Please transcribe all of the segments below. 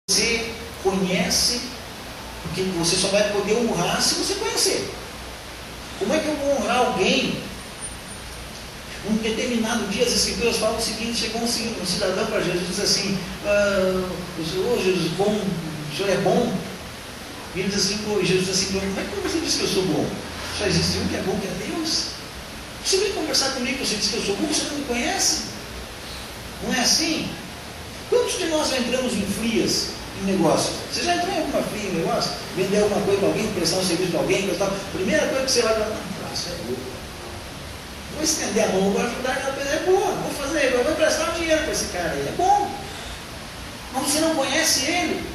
você conhece, porque você só vai poder honrar se você conhecer. Como é que eu vou honrar alguém? Um determinado dia as Escrituras falam o seguinte: chegou um cidadão para Jesus e disse assim: ô Jesus, bom, o senhor é bom? E ele diz assim, Jesus disse assim: como é que você diz que eu sou bom? Só existe um que é bom, que é Deus. Você vem conversar comigo, você diz que eu sou bom, você não me conhece? Não é assim? Quantos de nós já entramos em frias em negócio? Você já entrou em alguma fria em negócio? Vender alguma coisa para alguém, prestar um serviço para alguém, prestar... Primeira coisa que você vai falar: isso é boa. Vou estender a mão, vou ajudar, é boa, vou fazer, eu vou emprestar um dinheiro para esse cara aí, é bom. Mas você não conhece ele.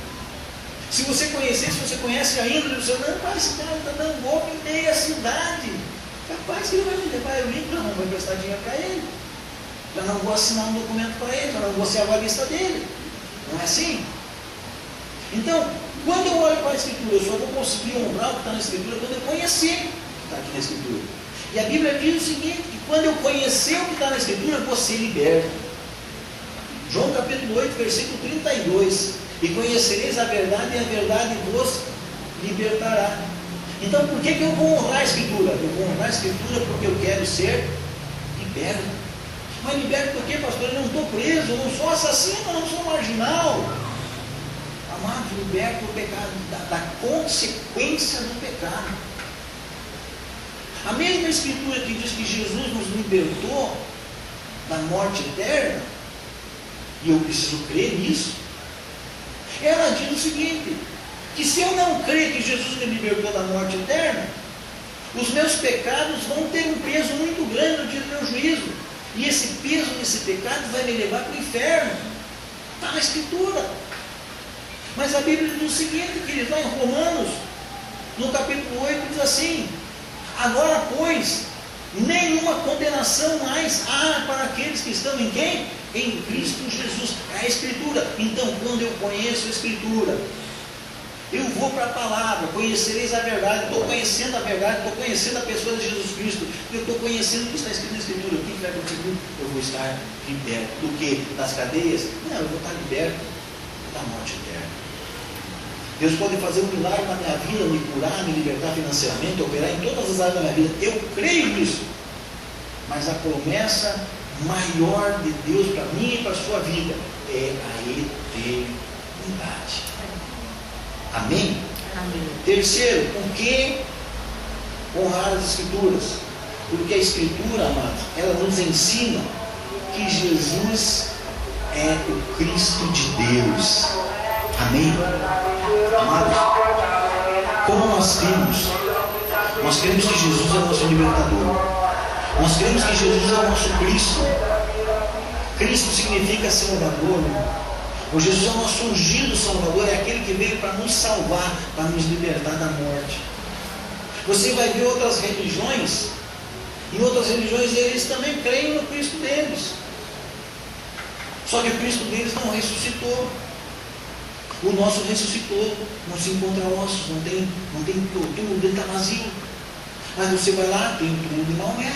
Se você conhecer, se você conhece ainda, você não, pai, esse cara está dando golpe em meia cidade. Capaz que ele vai me levar, eu não vou emprestar dinheiro para ele. Já não vou assinar um documento para ele, já não vou ser a avalista dele. Não é assim? Então, quando eu olho para a Escritura, eu só vou conseguir honrar o que está na Escritura quando eu conhecer o que está aqui na Escritura. E a Bíblia diz o seguinte: que quando eu conhecer o que está na Escritura, eu vou ser liberto. João capítulo 8, versículo 32. E conhecereis a verdade, e a verdade vos libertará. Então, por que eu vou honrar a Escritura? Eu vou honrar a Escritura porque eu quero ser liberto. Mas liberto por quê, pastor? Eu não estou preso, eu não sou assassino, eu não sou marginal. Amado, liberto do pecado, da consequência do pecado. A mesma Escritura que diz que Jesus nos libertou da morte eterna, e eu preciso crer nisso, ela diz o seguinte: que se eu não crer que Jesus me libertou da morte eterna, os meus pecados vão ter um peso muito grande no dia do meu juízo, e esse peso desse pecado vai me levar para o inferno. Está na Escritura. Mas a Bíblia diz o seguinte, queridos, lá em Romanos, no capítulo 8, diz assim: agora, pois, nenhuma condenação mais há para aqueles que estão em quem? Em Cristo Jesus. É a Escritura. Então, quando eu conheço a Escritura, eu vou para a palavra, conhecereis a verdade. Estou conhecendo a verdade, estou conhecendo a pessoa de Jesus Cristo, eu estou conhecendo o que está escrito na Escritura. O que vai acontecer? Eu vou estar liberto. Do que? Das cadeias? Não, eu vou estar liberto da morte eterna. Deus pode fazer um milagre na minha vida, me curar, me libertar financeiramente, operar em todas as áreas da minha vida. Eu creio nisso. Mas a promessa maior de Deus para mim e para a sua vida é a eternidade. Amém? Amém. Terceiro, por que honrar as Escrituras? Porque a Escritura, amados, ela nos ensina que Jesus é o Cristo de Deus. Amém? Amados, como nós cremos que Jesus é o nosso libertador. Nós cremos que Jesus é o nosso Cristo. Cristo significa Salvador. O Jesus é o nosso ungido Salvador, é aquele que veio para nos salvar, para nos libertar da morte. Você vai ver outras religiões, em outras religiões eles também creem no Cristo deles. Só que o Cristo deles não ressuscitou. O nosso ressuscitou, não se encontra ossos, não tem o túmulo dele está vazio. Mas você vai lá, tem o túmulo de Maomé.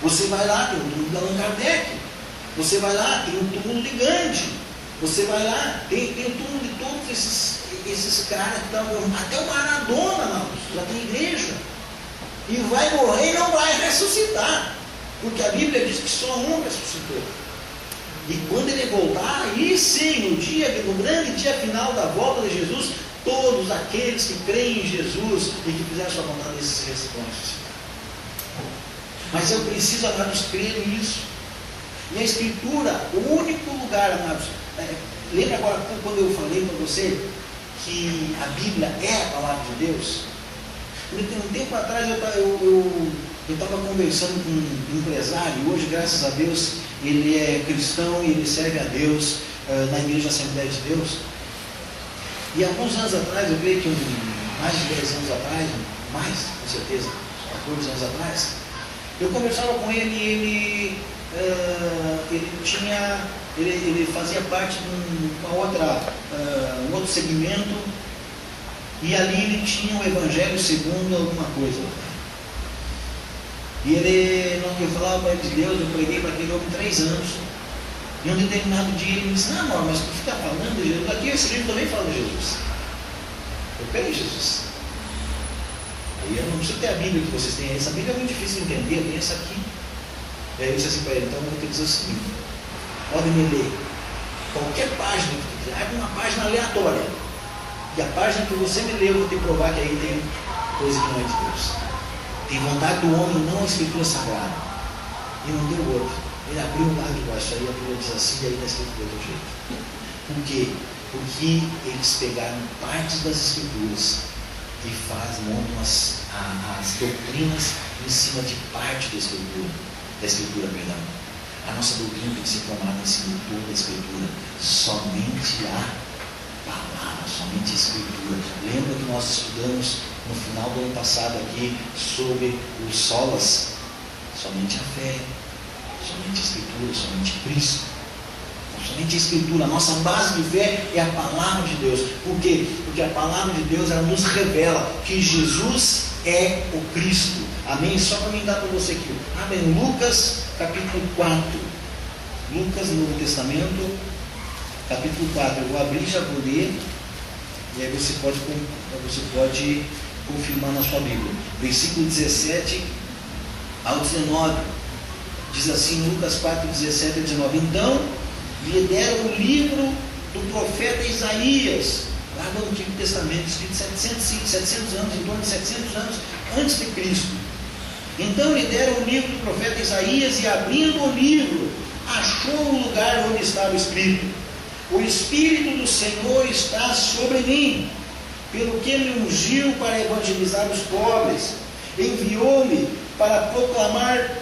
Você vai lá, tem o túmulo de Allan Kardec. Você vai lá, tem o túmulo de Gandhi. Você vai lá, tem o túmulo de todos esses caras que estão. Até o Maradona, não, já tem igreja. E vai morrer e não vai ressuscitar. Porque a Bíblia diz que só um ressuscitou. E quando ele voltar, aí sim, no grande dia final da volta de Jesus, todos aqueles que creem em Jesus e que fizeram sua vontade, esses vão ressuscitar. Mas eu preciso, amados, crer nisso. E a Escritura, o único lugar, amados, lembra agora quando eu falei para você que a Bíblia é a palavra de Deus? Um tempo atrás eu estava conversando com um empresário, e hoje, graças a Deus, ele é cristão e ele serve a Deus na Igreja Assembleia de Deus. E alguns anos atrás, eu creio que mais de 10 anos atrás, mais, com certeza, 14 anos atrás, eu conversava com ele e ele fazia parte de um outro segmento, e ali ele tinha o Evangelho segundo alguma coisa. E ele falava para ele de Deus, eu preguei para aquele homem 3 anos. Em um determinado dia ele me disse: não, amor, mas tu fica falando de Jesus. Aqui esse livro também fala de Jesus. Eu peraí, Jesus. Aí eu não preciso ter a Bíblia que vocês têm. Essa Bíblia é muito difícil de entender, eu tenho essa aqui. E aí eu disse assim para ele: então eu vou ter que dizer o seguinte: podem me ler qualquer página, abre uma página aleatória. E a página que você me leu, eu vou ter que provar que aí tem coisa que não é de Deus. Tem vontade do homem, não a Escritura Sagrada. E não deu outro. Ele abriu um lado de baixo, aí a Bíblia diz assim, e aí está escrito de outro jeito. Por quê? Porque eles pegaram partes das Escrituras e montam as doutrinas em cima de parte da Escritura, perdão. A nossa doutrina tem que ser formada em cima de toda a Escritura. Somente a palavra, somente a Escritura. Lembra que nós estudamos no final do ano passado aqui sobre os solas? Somente a fé, somente a Escritura, somente Cristo. Somente a Escritura, a nossa base de fé é a palavra de Deus. Por quê? Porque a palavra de Deus, ela nos revela que Jesus é o Cristo. Amém? Só para mim dar para você aqui. Amém. Lucas capítulo 4. Lucas, no Novo Testamento, capítulo 4. Eu vou abrir e já vou ler. E aí você pode confirmar na sua Bíblia. Versículo 17 ao 19. Diz assim, Lucas 4, 17 a 19. Então lhe deram o livro do profeta Isaías, lá do Antigo Testamento, escrito 700 anos, em torno de 700 anos antes de Cristo. Então lhe deram o livro do profeta Isaías, e abrindo o livro, achou o lugar onde estava escrito: o Espírito do Senhor está sobre mim, pelo que me ungiu para evangelizar os pobres, enviou-me para proclamar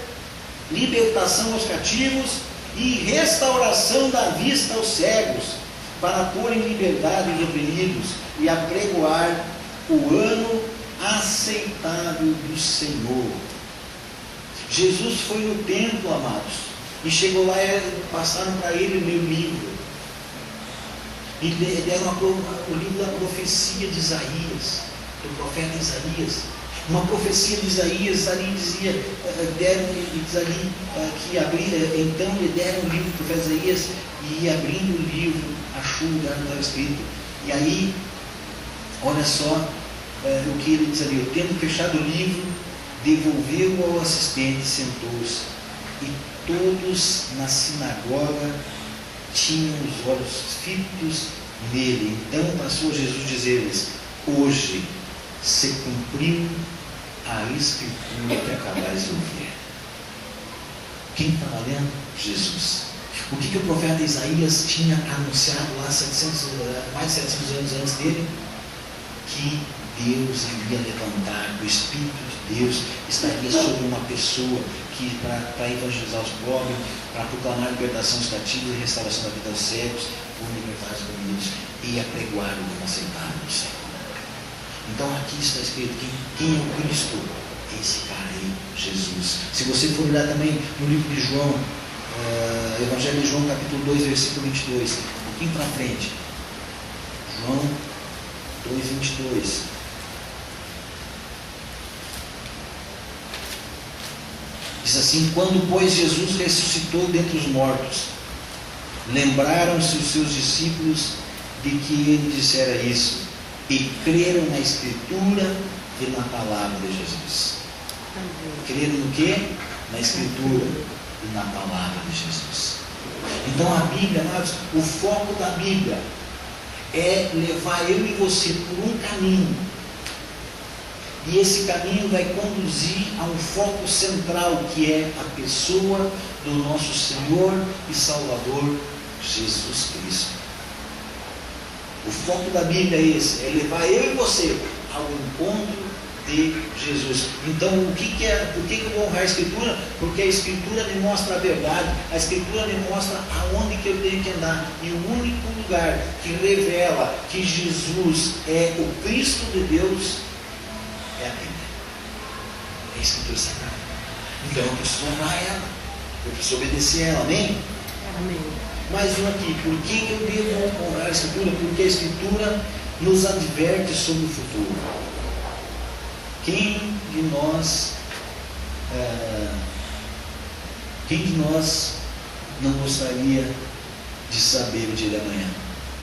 libertação aos cativos e restauração da vista aos cegos, para pôr em liberdade os oprimidos e apregoar o ano aceitável do Senhor. Jesus foi no templo, amados, e chegou lá e passaram para ele o meu livro, e deram o livro da profecia de Isaías, do profeta Isaías. Uma profecia de Isaías ali dizia, então lhe deram o livro do profeta Isaías, e abrindo o livro, achou o lugar onde estava escrito. E aí, olha só o que ele diz ali: tendo fechado o livro, devolveu-o ao assistente, sentou-se, e todos na sinagoga tinham os olhos fitos nele. Então passou Jesus a dizer-lhes: hoje se cumpriu a Escritura que acabais de ouvir. Quem estava lendo? Jesus. O que o profeta Isaías tinha anunciado lá mais de 700 anos antes dele? Que Deus iria levantar, o Espírito de Deus estaria sobre uma pessoa que para evangelizar os pobres, para proclamar libertação dos cativos e restauração da vida aos cegos, ou libertar os oprimidos, e apregoar o ano aceitável do Senhor. Então aqui está escrito quem é o Cristo? Esse cara aí, Jesus. Se você for olhar também no livro de João, Evangelho de João, capítulo 2, versículo 22, um pouquinho para frente. João 2, 22. Diz assim: quando, pois, Jesus ressuscitou dentre os mortos, lembraram-se os seus discípulos de que ele dissera isso, e creram na Escritura e na palavra de Jesus. Creram no quê? Na Escritura e na palavra de Jesus. Então a Bíblia, amados, o foco da Bíblia é levar eu e você por um caminho, e esse caminho vai conduzir a um foco central, que é a pessoa do nosso Senhor e Salvador Jesus Cristo. O foco da Bíblia é esse, é levar eu e você ao encontro de Jesus. Então, por que eu vou honrar a Escritura? Porque a Escritura me mostra a verdade, a Escritura me mostra aonde que eu tenho que andar, e o único lugar que revela que Jesus é o Cristo de Deus é a Bíblia, é a Escritura Sagrada. Então eu preciso honrar ela, eu preciso obedecer ela, amém? Amém. Mais um aqui: por que eu devo honrar a Escritura? Porque a Escritura nos adverte sobre o futuro. Quem de nós não gostaria de saber o dia da manhã.